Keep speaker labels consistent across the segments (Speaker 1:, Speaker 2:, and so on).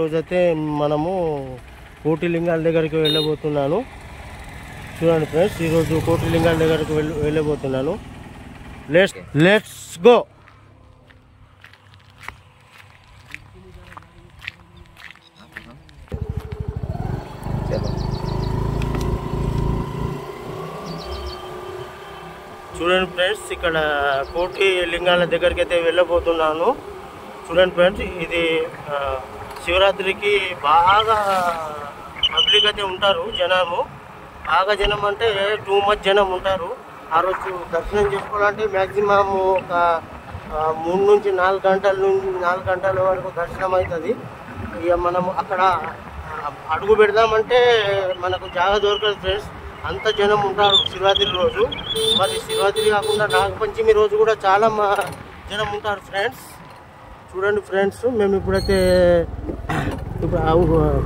Speaker 1: రోజైతే మనము కోటిలింగాల దగ్గరికి వెళ్ళబోతున్నాను. చూడండి ఫ్రెండ్స్, ఈరోజు కోటిలింగాల దగ్గరికి వెళ్ళబోతున్నాను. Let's go. చూడండి ఫ్రెండ్స్, ఇక్కడ కోటి లింగాల దగ్గరికి అయితే వెళ్ళబోతున్నాను. చూడండి ఫ్రెండ్స్, ఇది శివరాత్రికి బాగా పబ్లిక్ అయితే ఉంటారు, జనము బాగా. జనం అంటే టూ మచ్ జనం ఉంటారు. ఆ రోజు దర్శనం చేసుకోవాలంటే మ్యాక్సిమం ఒక 3 నుంచి 4 గంటల వరకు దర్శనం అవుతుంది. ఇక మనం అక్కడ అడుగు పెడదామంటే మనకు జాగా దొరకదు ఫ్రెండ్స్, అంత జనం ఉంటారు శివరాత్రి రోజు. మరి శివరాత్రి కాకుండా నాగపంచమి రోజు కూడా చాలా జనం ఉంటారు ఫ్రెండ్స్. చూడండి ఫ్రెండ్స్, మేము ఇప్పుడైతే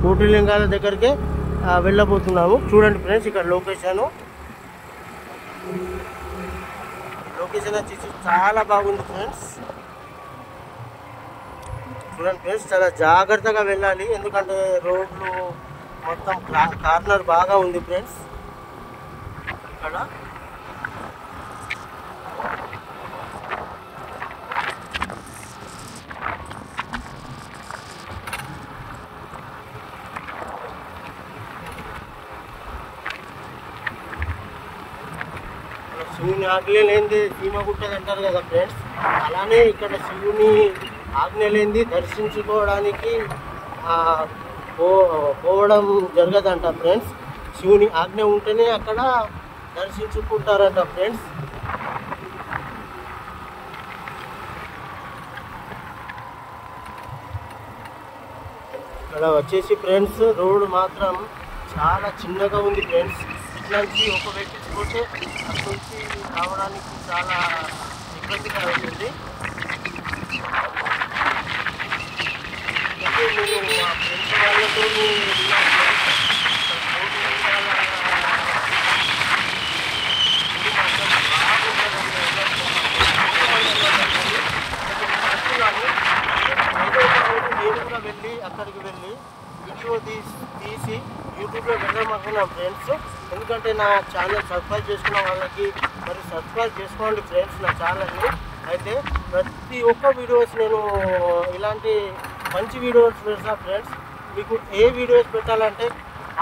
Speaker 1: కోటిలింగాల దగ్గరికి వెళ్ళబోతున్నాము. చూడండి ఫ్రెండ్స్, ఇక్కడ లొకేషన్ వచ్చేసి చాలా బాగుంది ఫ్రెండ్స్. చూడండి ఫ్రెండ్స్, చాలా జాగ్రత్తగా వెళ్ళాలి, ఎందుకంటే రోడ్లు మొత్తం కార్నర్ బాగా ఉంది ఫ్రెండ్స్. ఇక్కడ శివుని ఆజ్ఞ లేనిది సీమ గుట్టది అంటారు కదా ఫ్రెండ్స్, అలానే ఇక్కడ శివుని ఆజ్ఞ లేనిది దర్శించుకోవడానికి పోవడం జరగదంట ఫ్రెండ్స్. శివుని ఆజ్ఞ ఉంటేనే అక్కడ దర్శించుకుంటారంట ఫ్రెండ్స్. ఇక్కడ వచ్చేసి ఫ్రెండ్స్ రోడ్ మాత్రం చాలా చిన్నగా ఉంది ఫ్రెండ్స్. ఇట్లాంటి ఒక వెహికల్స్ పోతే అక్కడి నుంచి రావడానికి చాలా ఇబ్బందిగా అవుతుంది. నేను మా ఫ్రెండ్స్ వాళ్ళతో నేను కూడా వెళ్ళి అక్కడికి వెళ్ళి వీడియో తీసి యూట్యూబ్లో వెళ్ళమనుకున్నాం ఫ్రెండ్స్. ఎందుకంటే నా ఛానల్ సబ్స్క్రైబ్ చేసుకున్న వాళ్ళకి మరి సబ్స్క్రైబ్ చేసుకోండి ఫ్రెండ్స్ నా ఛానల్ని. అయితే ప్రతి ఒక్క వీడియోస్ నేను ఇలాంటి మంచి వీడియోస్ పెడతాను ఫ్రెండ్స్. మీకు ఏ వీడియోస్ పెట్టాలంటే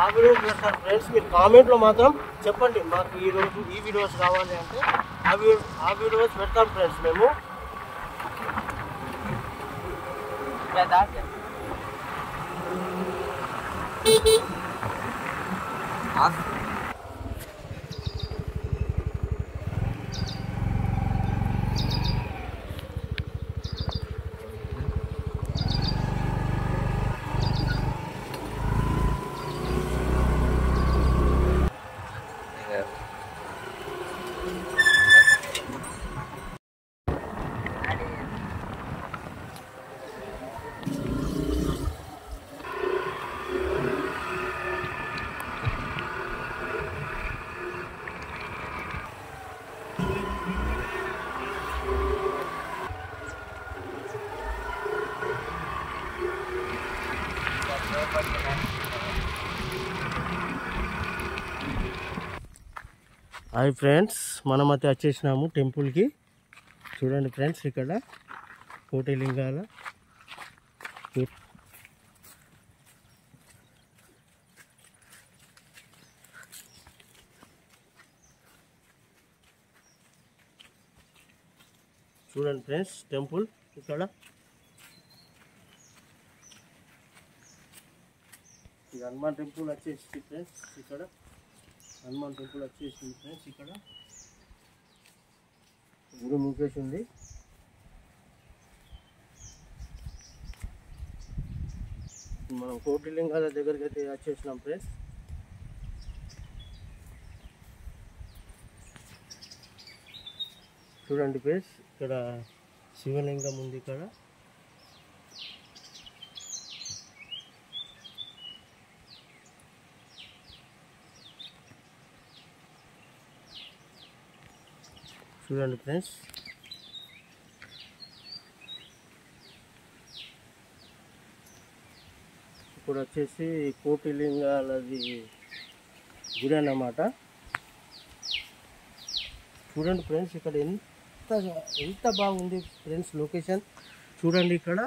Speaker 1: ఆ వీడియోస్ పెడతాను ఫ్రెండ్స్. మీరు కామెంట్లో మాత్రం చెప్పండి, మాకు ఈరోజు ఈ వీడియోస్ కావాలి అంటే ఆ వీడియోస్ పెడతాం ఫ్రెండ్స్ మేము. హాయ్ ఫ్రెండ్స్, మనమైతే వచ్చేసినాము టెంపుల్కి. చూడండి ఫ్రెండ్స్, ఇక్కడ కోటిలింగాల చూడండి ఫ్రెండ్స్ టెంపుల్. ఇక్కడ ఇది హనుమాన్ టెంపుల్ వచ్చేసి ఫ్రెండ్స్. ఇక్కడ హనుమాన్ టెంపుల్ వచ్చేసింది ఫ్రెండ్స్. ఇక్కడ గుడి మూకేసింది. మనం కోటిలింగాల దగ్గరికి అయితే వచ్చేసినాం ఫ్రెండ్స్. చూడండి ఫ్రెండ్స్, ఇక్కడ శివలింగం ఉంది. ఇక్కడ చూడండి ఫ్రెండ్స్, ఇప్పుడు వచ్చేసి కోటిలింగాలది గుడి అన్నమాట. చూడండి ఫ్రెండ్స్, ఇక్కడ ఎంత బాగుంది ఫ్రెండ్స్ లొకేషన్. చూడండి ఇక్కడ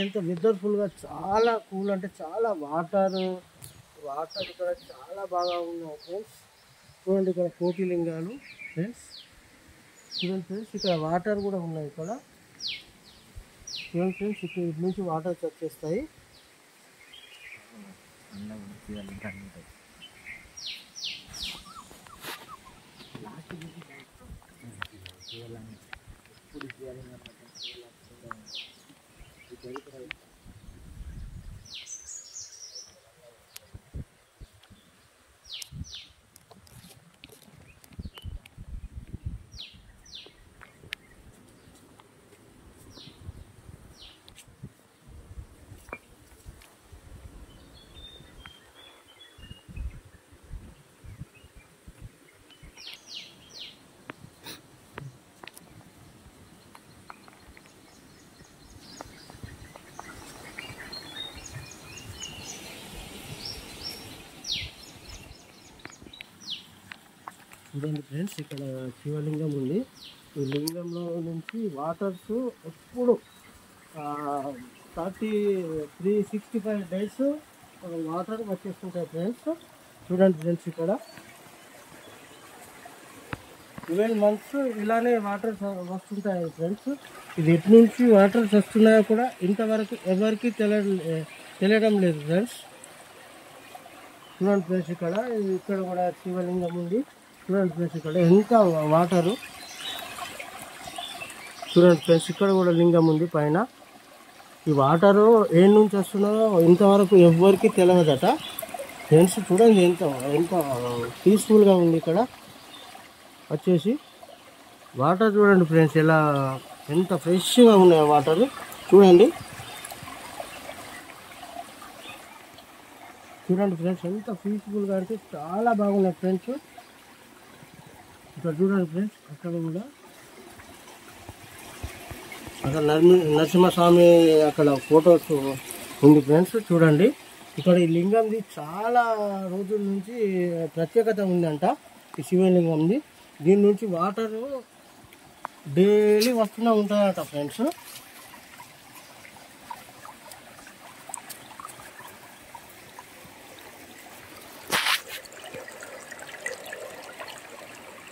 Speaker 1: ఎంత వెదర్ఫుల్గా, చాలా కూల్, అంటే చాలా వాటర్ ఇక్కడ చాలా బాగా ఉన్నాయి ఫ్రెండ్స్. చూడండి ఇక్కడ కోటిలింగాలు ఫ్రెండ్స్. చూడండి ఫ్రెండ్స్, ఇక్కడ వాటర్ కూడా ఉన్నాయి ఇక్కడ. చూడండి ఫ్రెండ్స్, ఇక్కడ ఇటు నుంచి వాటర్ వచ్చేస్తాయి. చూడండి ఫ్రెండ్స్, ఇక్కడ శివలింగం ఉంది. ఈ లింగంలో నుంచి వాటర్స్ ఎప్పుడు 365 డేస్ వాటర్ వచ్చేస్తుంటాయి ఫ్రెండ్స్. చూడండి ఫ్రెండ్స్, ఇక్కడ 12 months ఇలానే వాటర్ వస్తుంటాయి ఫ్రెండ్స్. ఇది ఎటు నుంచి వాటర్స్ వస్తున్నాయో కూడా ఇంతవరకు ఎవరికి తెలియడం లేదు ఫ్రెండ్స్. చూడండి ఫ్రెండ్స్, ఇక్కడ కూడా శివలింగం ఉంది. చూడండి ఫ్రెండ్స్, ఇక్కడ ఎంత వాటరు. చూడండి ఫ్రెండ్స్, ఇక్కడ కూడా లింగం ఉంది పైన. ఈ వాటరు ఏ నుంచి వస్తున్నారో ఇంతవరకు ఎవరికి తెలియదట ఫ్రెండ్స్. చూడండి ఎంత పీస్ఫుల్గా ఉంది ఇక్కడ వచ్చేసి వాటర్. చూడండి ఫ్రెండ్స్, ఎంత ఫ్రెష్గా ఉన్నాయి వాటర్. చూడండి ఫ్రెండ్స్, ఎంత పీస్ఫుల్గా అంటే చాలా బాగున్నాయి ఫ్రెండ్స్. ఇక్కడ చూడండి ఫ్రెండ్స్, అక్కడ కూడా అక్కడ నరసింహస్వామి అక్కడ ఫొటోస్ ఉంది ఫ్రెండ్స్. చూడండి ఇక్కడ ఈ లింగంది చాలా రోజుల నుంచి ప్రత్యేకత ఉందంట. ఈ శివలింగంది దీని నుంచి వాటర్ డైలీ వస్తూనే ఉంటుందట ఫ్రెండ్స్.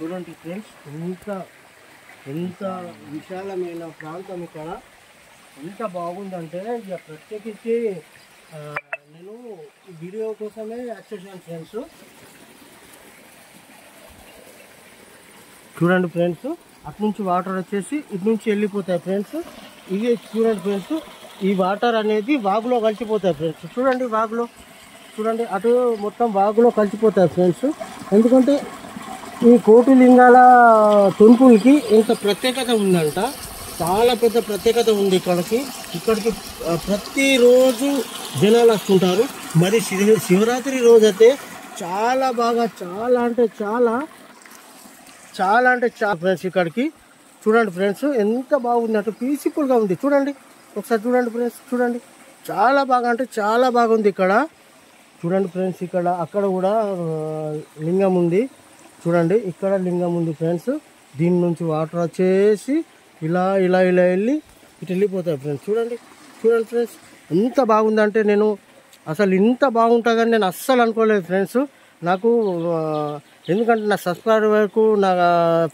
Speaker 1: చూడండి ఫ్రెండ్స్, ఎంత విశాలమైన ప్రాంతం ఇక్కడ, ఎంత బాగుందంటే ఇక ప్రత్యేకించి నేను వీడియో కోసమే వచ్చేసాను ఫ్రెండ్స్. చూడండి ఫ్రెండ్స్, అటు నుంచి వాటర్ వచ్చేసి ఇటు నుంచి వెళ్ళిపోతాయి ఫ్రెండ్స్. ఇది చూడండి ఫ్రెండ్స్, ఈ వాటర్ అనేది వాగులో కలిసిపోతాయి ఫ్రెండ్స్. చూడండి వాగులో, చూడండి అటు మొత్తం వాగులో కలిసిపోతాయి ఫ్రెండ్స్. ఎందుకంటే ఈ కోటిలింగాల టెంపుల్కి ఎంత ప్రత్యేకత ఉందంట, చాలా పెద్ద ప్రత్యేకత ఉంది ఇక్కడికి ప్రతిరోజు జనాలు వస్తుంటారు. మరి శివరాత్రి రోజైతే చాలా బాగా, చాలా ఫ్రెండ్స్ ఇక్కడికి. చూడండి ఫ్రెండ్స్, ఎంత బాగుంది అంటే పీస్ఫుల్గా ఉంది. చూడండి ఒకసారి చూడండి ఫ్రెండ్స్, చూడండి చాలా బాగుంది ఇక్కడ. చూడండి ఫ్రెండ్స్, అక్కడ కూడా లింగం ఉంది. చూడండి ఇక్కడ లింగం ఉంది ఫ్రెండ్స్. దీని నుంచి వాటర్ వచ్చేసి ఇలా వెళ్ళి ఇటు వెళ్ళిపోతాయి ఫ్రెండ్స్. చూడండి ఫ్రెండ్స్, ఎంత బాగుందంటే నేను అసలు ఇంత బాగుంటుందని నేను అస్సలు అనుకోలేదు ఫ్రెండ్స్. నాకు ఎందుకంటే నా సబ్స్క్రైబర్కు, నా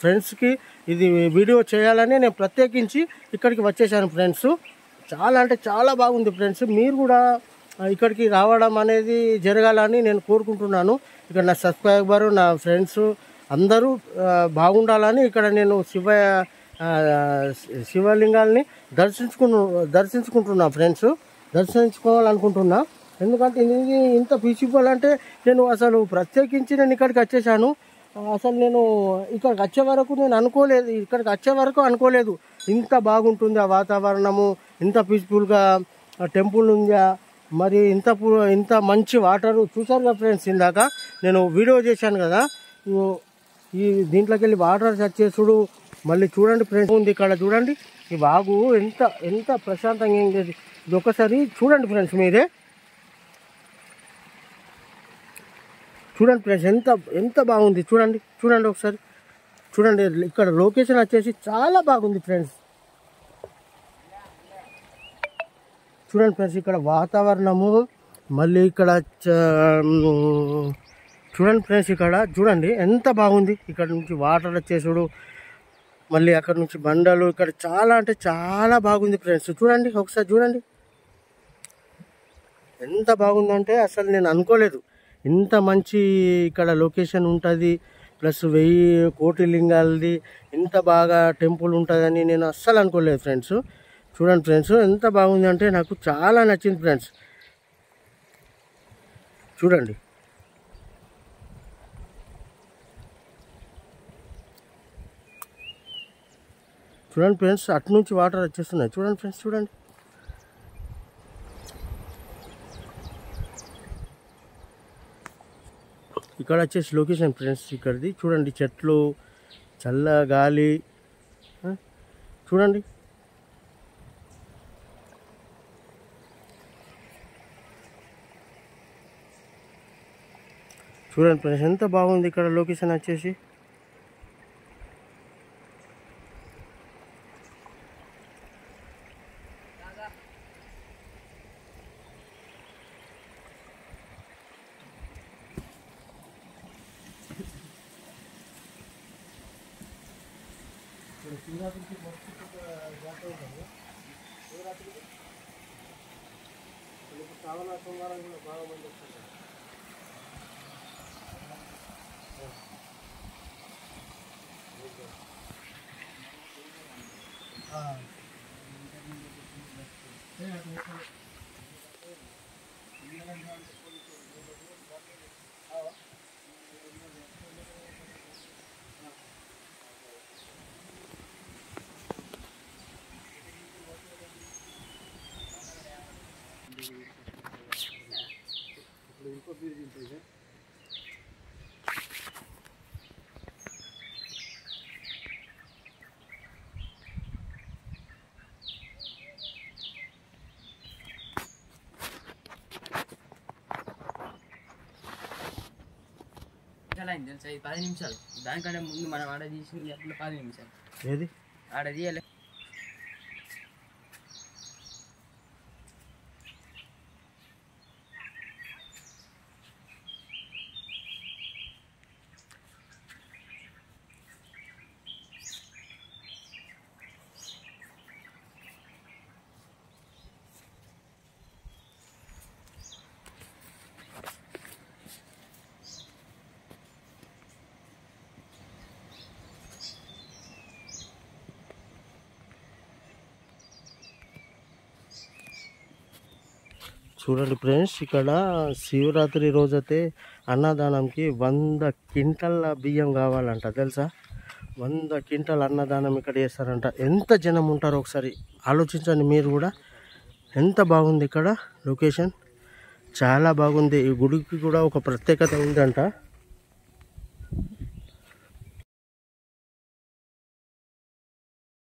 Speaker 1: ఫ్రెండ్స్కి ఇది వీడియో చేయాలని నేను ప్రత్యేకించి ఇక్కడికి వచ్చేసాను ఫ్రెండ్స్. చాలా బాగుంది ఫ్రెండ్స్. మీరు కూడా ఇక్కడికి రావడం అనేది జరగాలని నేను కోరుకుంటున్నాను. ఇక్కడ నా సబ్స్క్రైబరు, నా ఫ్రెండ్స్ అందరూ బాగుండాలని ఇక్కడ నేను శివలింగాల్ని దర్శించుకుంటున్నా ఫ్రెండ్స్, దర్శించుకోవాలనుకుంటున్నా. ఎందుకంటే ఇది ఇంత పీస్ఫుల్ అంటే నేను అసలు ప్రత్యేకించి నేను ఇక్కడికి వచ్చేసాను. అసలు నేను ఇక్కడికి వచ్చే వరకు అనుకోలేదు ఇంత బాగుంటుంది ఆ వాతావరణము, ఇంత పీస్ఫుల్గా టెంపుల్ ఉందా, మరి ఇంత మంచి వాటరు. చూసారు కదా ఫ్రెండ్స్, ఇందాక నేను వీడియో చేశాను కదా, ఈ దీంట్లోకి వెళ్ళి వాటర్ వచ్చేసుడు. మళ్ళీ చూడండి ఫ్రెండ్స్, ఉంది ఇక్కడ చూడండి ఈ వాగు ఎంత ప్రశాంతంగా ఇది ఒకసారి చూడండి ఫ్రెండ్స్, మీరే చూడండి ఫ్రెండ్స్, ఎంత ఎంత బాగుంది చూడండి. చూడండి ఒకసారి చూడండి. ఇక్కడ లొకేషన్ వచ్చేసి చాలా బాగుంది ఫ్రెండ్స్. చూడండి ఫ్రెండ్స్, ఇక్కడ వాతావరణము, మళ్ళీ ఇక్కడ చూడండి ఫ్రెండ్స్, ఇక్కడ చూడండి ఎంత బాగుంది. ఇక్కడ నుంచి వాటర్ వచ్చేసుడు, మళ్ళీ అక్కడ నుంచి బండలు, ఇక్కడ చాలా అంటే చాలా బాగుంది ఫ్రెండ్స్. చూడండి ఒకసారి చూడండి, ఎంత బాగుందంటే అసలు నేను అనుకోలేదు ఇంత మంచి ఇక్కడ లొకేషన్ ఉంటుంది, ప్లస్ 1000 కోటి లింగాలది ఇంత బాగా టెంపుల్ ఉంటుందని నేను అస్సలు అనుకోలేదు ఫ్రెండ్స్. చూడండి ఫ్రెండ్స్, ఎంత బాగుంది అంటే నాకు చాలా నచ్చింది ఫ్రెండ్స్. చూడండి చూడండి ఫ్రెండ్స్, అటు నుంచి వాటర్ వచ్చేస్తున్నాయి. చూడండి ఫ్రెండ్స్, చూడండి ఇక్కడ వచ్చేసి లొకేషన్ ఫ్రెండ్స్ ఇక్కడిది. చూడండి చెట్లు, చల్ల గాలి, చూడండి చూడండి ఫ్రెండ్స్, ఎంత బాగుంది ఇక్కడ లొకేషన్ వచ్చేసి. శివరాత్రికి జాతర ఉంటుంది. శివరాత్రికి శ్రావణ సోమవారం కూడా బాగా మంది వస్తారు.
Speaker 2: అయింది తెలుసా, ఇది 10 నిమిషాలు. దానికంటే ముందు మనం ఆడ తీసుకుని 10 నిమిషాలు
Speaker 1: ఏది
Speaker 2: ఆడ తీయాలి.
Speaker 1: చూడండి ఫ్రెండ్స్, ఇక్కడ శివరాత్రి రోజైతే అన్నదానంకి 100 క్వింటల్ల బియ్యం కావాలంట తెలుసా. 100 క్వింటల్ అన్నదానం ఇక్కడ చేస్తారంట. ఎంత జనం ఉంటారో ఒకసారి ఆలోచించండి మీరు కూడా. ఎంత బాగుంది ఇక్కడ లొకేషన్, చాలా బాగుంది. ఈ గుడికి కూడా ఒక ప్రత్యేకత ఉందంట.